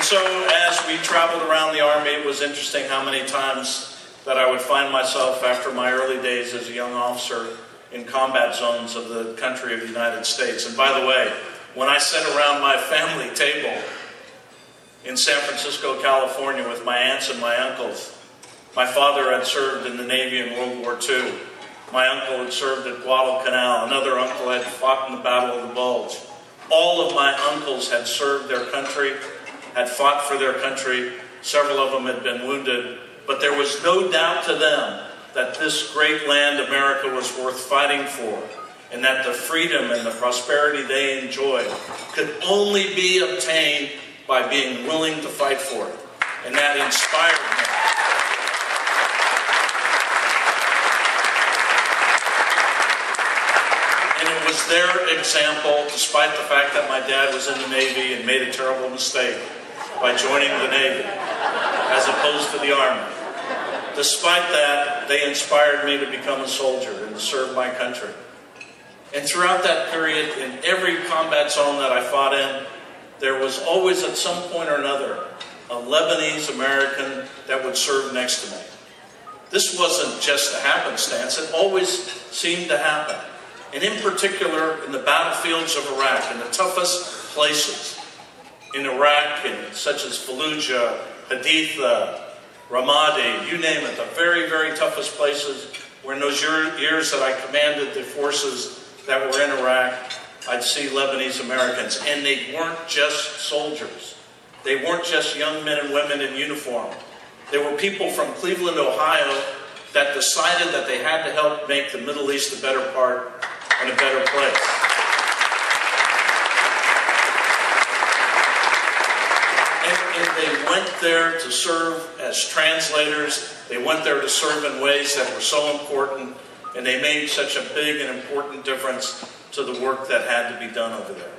so as we traveled around the Army, it was interesting how many times that I would find myself after my early days as a young officer in combat zones of the country of the United States. And by the way, when I sat around my family table in San Francisco, California with my aunts and my uncles, my father had served in the Navy in World War II. My uncle had served at Guadalcanal. Another uncle had fought in the Battle of the Bulge. All of my uncles had served their country, had fought for their country. Several of them had been wounded. But there was no doubt to them that this great land, America, was worth fighting for, and that the freedom and the prosperity they enjoyed could only be obtained by being willing to fight for it. And that inspired me. And it was their example, despite the fact that my dad was in the Navy and made a terrible mistake by joining the Navy as opposed to the Army. Despite that, they inspired me to become a soldier and to serve my country. And throughout that period, in every combat zone that I fought in, there was always at some point or another a Lebanese American that would serve next to me. This wasn't just a happenstance, it always seemed to happen. And in particular, in the battlefields of Iraq, in the toughest places in Iraq, such as Fallujah, Haditha, Ramadi, you name it, the very, very toughest places where in those years that I commanded the forces that were in Iraq, I'd see Lebanese Americans. And they weren't just soldiers. They weren't just young men and women in uniform. They were people from Cleveland, Ohio, that decided that they had to help make the Middle East a better part and a better place. And they went there to serve as translators. They went there to serve in ways that were so important, and they made such a big and important difference to the work that had to be done over there.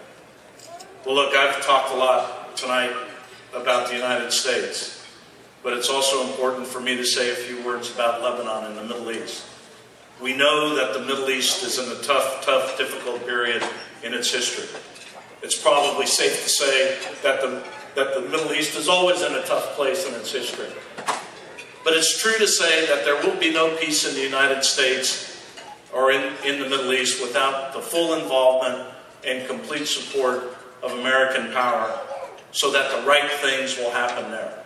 Well, look, I've talked a lot tonight about the United States, but it's also important for me to say a few words about Lebanon and the Middle East. We know that the Middle East is in a tough, difficult period in its history. It's probably safe to say that the Middle East is always in a tough place in its history. But it's true to say that there will be no peace in the United States or in the Middle East without the full involvement and complete support of American power so that the right things will happen there.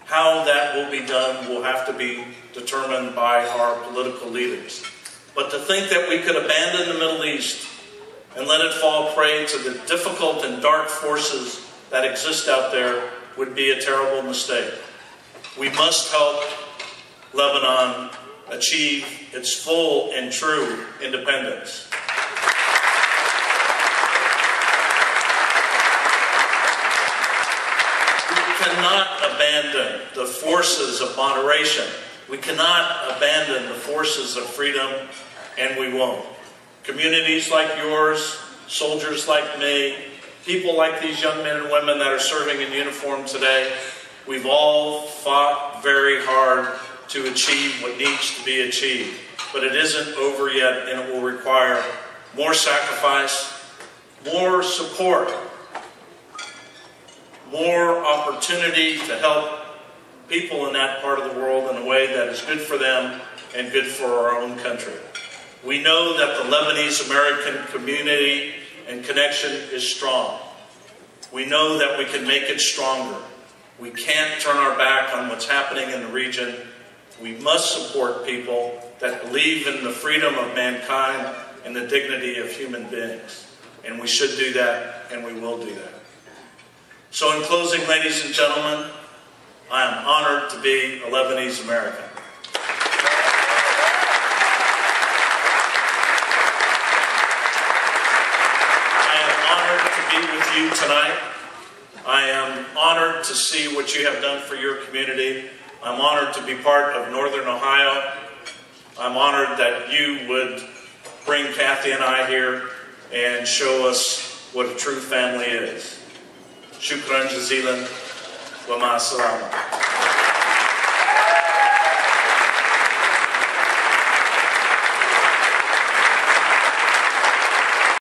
How that will be done will have to be determined by our political leaders. But to think that we could abandon the Middle East and let it fall prey to the difficult and dark forces that exist out there would be a terrible mistake. We must help Lebanon achieve its full and true independence. We cannot abandon the forces of moderation. We cannot abandon the forces of freedom, and we won't. Communities like yours, soldiers like me, people like these young men and women that are serving in uniform today, we've all fought very hard to achieve what needs to be achieved. But it isn't over yet, and it will require more sacrifice, more support, more opportunity to help people in that part of the world in a way that is good for them and good for our own country. We know that the Lebanese American community and connection is strong. We know that we can make it stronger. We can't turn our back on what's happening in the region. We must support people that believe in the freedom of mankind and the dignity of human beings. And we should do that, and we will do that. So in closing, ladies and gentlemen, I am honored to be a Lebanese American. I am honored to be with you tonight. I am honored to see what you have done for your community. I'm honored to be part of Northern Ohio. I'm honored that you would bring Kathy and I here and show us what a true family is. Shukran jazilan wa ma salama.